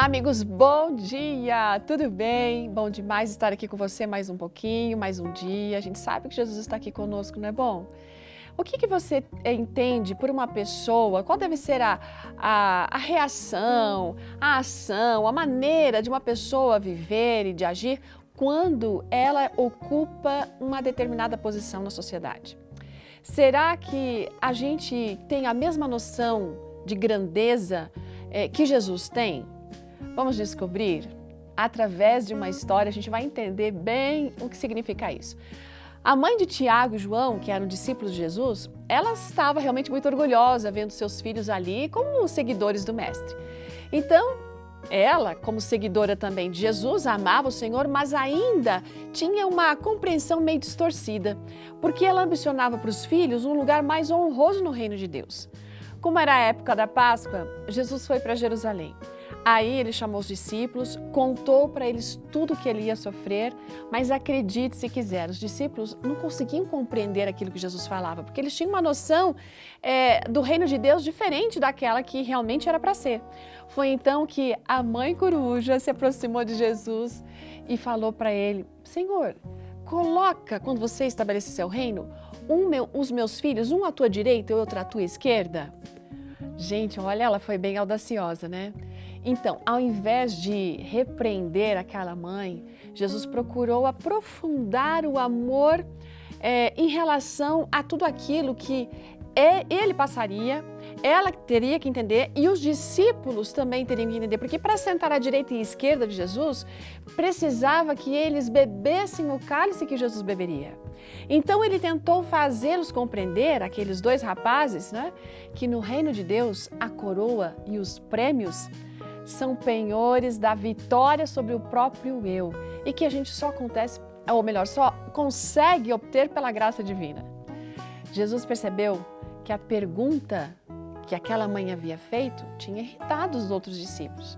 Amigos, bom dia! Tudo bem? Bom demais estar aqui com você mais um pouquinho, mais um dia. A gente sabe que Jesus está aqui conosco, não é bom? O que você entende por uma pessoa? Qual deve ser a reação, a ação, a maneira de uma pessoa viver e de agir quando ela ocupa uma determinada posição na sociedade? Será que a gente tem a mesma noção de grandeza que Jesus tem? Vamos descobrir? Através de uma história, a gente vai entender bem o que significa isso. A mãe de Tiago e João, que eram discípulos de Jesus, ela estava realmente muito orgulhosa vendo seus filhos ali como seguidores do Mestre. Então, ela, como seguidora também de Jesus, amava o Senhor, mas ainda tinha uma compreensão meio distorcida, porque ela ambicionava para os filhos um lugar mais honroso no reino de Deus. Como era a época da Páscoa, Jesus foi para Jerusalém. Aí ele chamou os discípulos, contou para eles tudo o que ele ia sofrer, mas acredite se quiser, os discípulos não conseguiam compreender aquilo que Jesus falava, porque eles tinham uma noção do reino de Deus diferente daquela que realmente era para ser. Foi então que a mãe coruja se aproximou de Jesus e falou para ele: Senhor, coloca, quando você estabelecer seu reino, os meus filhos, um à tua direita e outro à tua esquerda. Gente, olha, ela foi bem audaciosa, né? Então, ao invés de repreender aquela mãe, Jesus procurou aprofundar o amor em relação a tudo aquilo que ele passaria, ela teria que entender e os discípulos também teriam que entender, porque para sentar à direita e à esquerda de Jesus, precisava que eles bebessem o cálice que Jesus beberia. Então ele tentou fazê-los compreender, aqueles dois rapazes, né, que no reino de Deus a coroa e os prêmios são penhores da vitória sobre o próprio eu e que a gente só consegue obter pela graça divina. Jesus percebeu que a pergunta que aquela mãe havia feito tinha irritado os outros discípulos,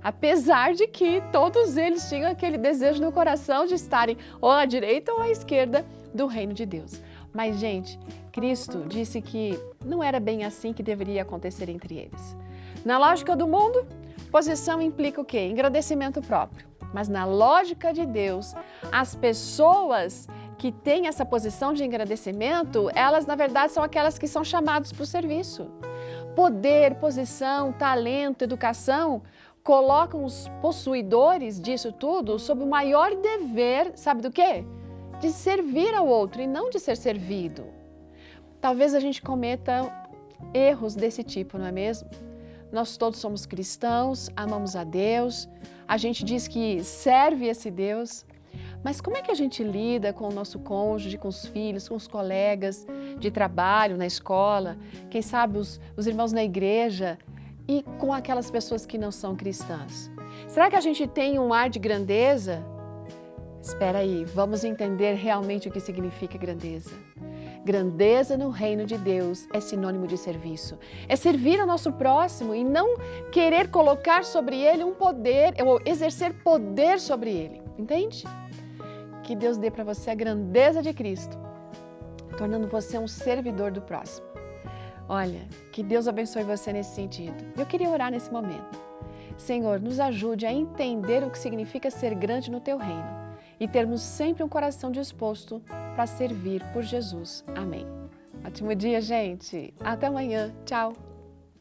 apesar de que todos eles tinham aquele desejo no coração de estarem ou à direita ou à esquerda do reino de Deus. Mas, gente, Cristo disse que não era bem assim que deveria acontecer entre eles. Na lógica do mundo, posição implica o quê? Engrandecimento próprio. Mas na lógica de Deus, as pessoas que têm essa posição de engrandecimento, elas na verdade são aquelas que são chamadas para o serviço. Poder, posição, talento, educação colocam os possuidores disso tudo sob o maior dever, sabe do quê? De servir ao outro e não de ser servido. Talvez a gente cometa erros desse tipo, não é mesmo? Nós todos somos cristãos, amamos a Deus, a gente diz que serve esse Deus, mas como é que a gente lida com o nosso cônjuge, com os filhos, com os colegas de trabalho, na escola, quem sabe os irmãos na igreja e com aquelas pessoas que não são cristãs? Será que a gente tem um ar de grandeza? Espera aí, vamos entender realmente o que significa grandeza. Grandeza no reino de Deus é sinônimo de serviço. É servir ao nosso próximo e não querer colocar sobre ele um poder, ou exercer poder sobre ele. Entende? Que Deus dê para você a grandeza de Cristo, tornando você um servidor do próximo. Olha, que Deus abençoe você nesse sentido. Eu queria orar nesse momento. Senhor, nos ajude a entender o que significa ser grande no teu reino e termos sempre um coração disposto para servir por Jesus. Amém. Ótimo dia, gente. Até amanhã. Tchau.